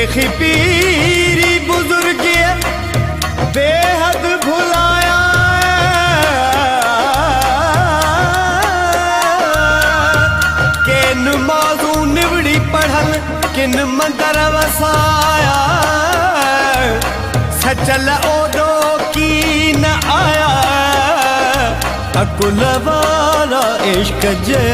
शेखी पीरी बुजुर्ग बेहद भुलाया, किन मौजू निवड़ी पढ़ल किन मंदर वसाया, सचल ओदो की न आया अकुल वाला इश्क जे।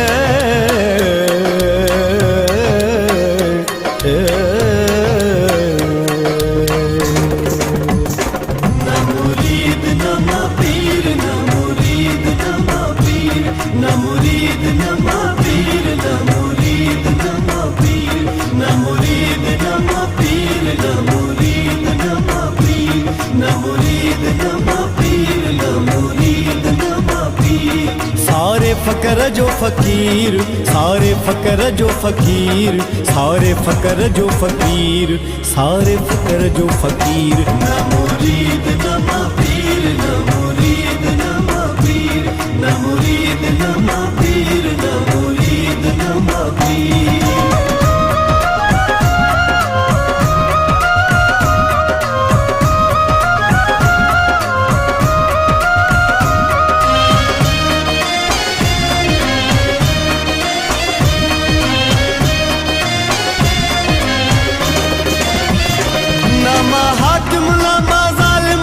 न मुरीद न पीर, न मुरीद न पीर, न मुरीद न पीर, न मुरीद न पीर, न मुरीद न पीर, न मुरीद न पीर, न मुरीद न पीर, न मुरीद न पीर। सारे फकर जो फकीर, सारे फकर जो फकीर, सारे फकर जो फकीर, सारे फकर जो फकीर। न मुरीद न पीर, न मुरीद न पीर, न मुरीद न पीर, न मुरीद न पीर। नमा हाकिम लमा जालिम,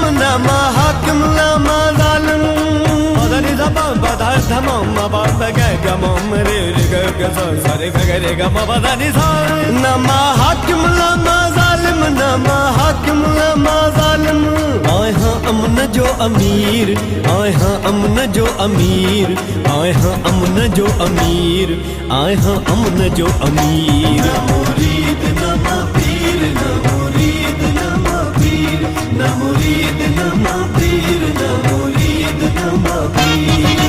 नमा हाकिम लमा जालिम। आए हाँ अमन जो अमीर, आए हाँ अमन जो अमीर, आए हाँ अमन जो अमीर, आए हाँ अमन जो अमीर। न मुरीद न पीर, न मुरीद न पीर, न मुरीद न पीर, न मुरीद न पीर।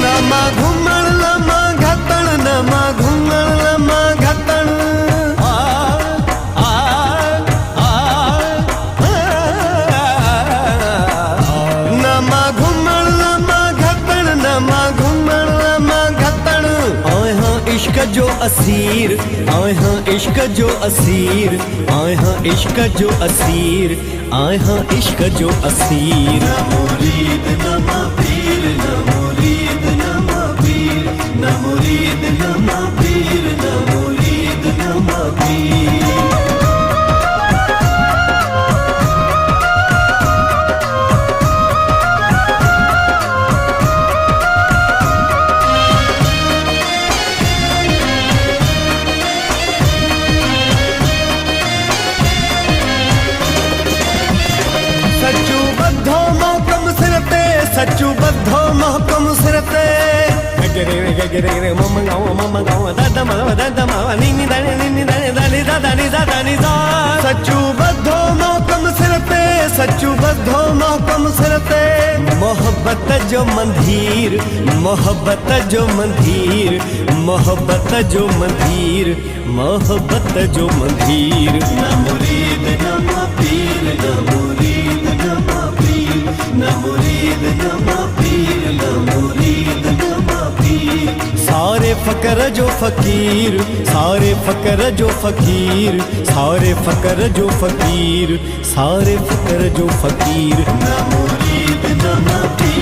नमा घुमण लमा घतण, नमा घुमण लमा घतण। नमा घुमण लमा घतण, नमा घुमण लमा घतण। आए हाँ इश्क जो असीर, आए हाँ इश्क जो असीर, आए हाँ इश्क जो असीर, आए हाँ इश्क जो असीर। न मुरीद न पीर, न मुरीद न पीर, न मुरीद न पीर, न मुरीद न पीर। सच्चू बद्धो महकम सिरते, सच्चू बद्धो महकम सिरते। गगरे गगरे मम गाँव दादा मावा नीनी दानी नीनी दानी दानी दानी दानी दा। सच्चू बद्धो महकम सिरते, सच्चू बद्धो महकम सिरते। मोहब्बत जो मंदीर, मोहब्बत जो मंदीर, मोहब्बत जो मंदीर, मोहब्बत जो मंदीर। न मुरीद न पीर, न मुरीद न पीर, न मुरीद न पीर, न मुरीद न पीर। सारे फकर जो फकीर, सारे फकर जो फकीर, सारे फकर जो फकीर, सारे फकर जो फकीर। न मुरीद न पीर।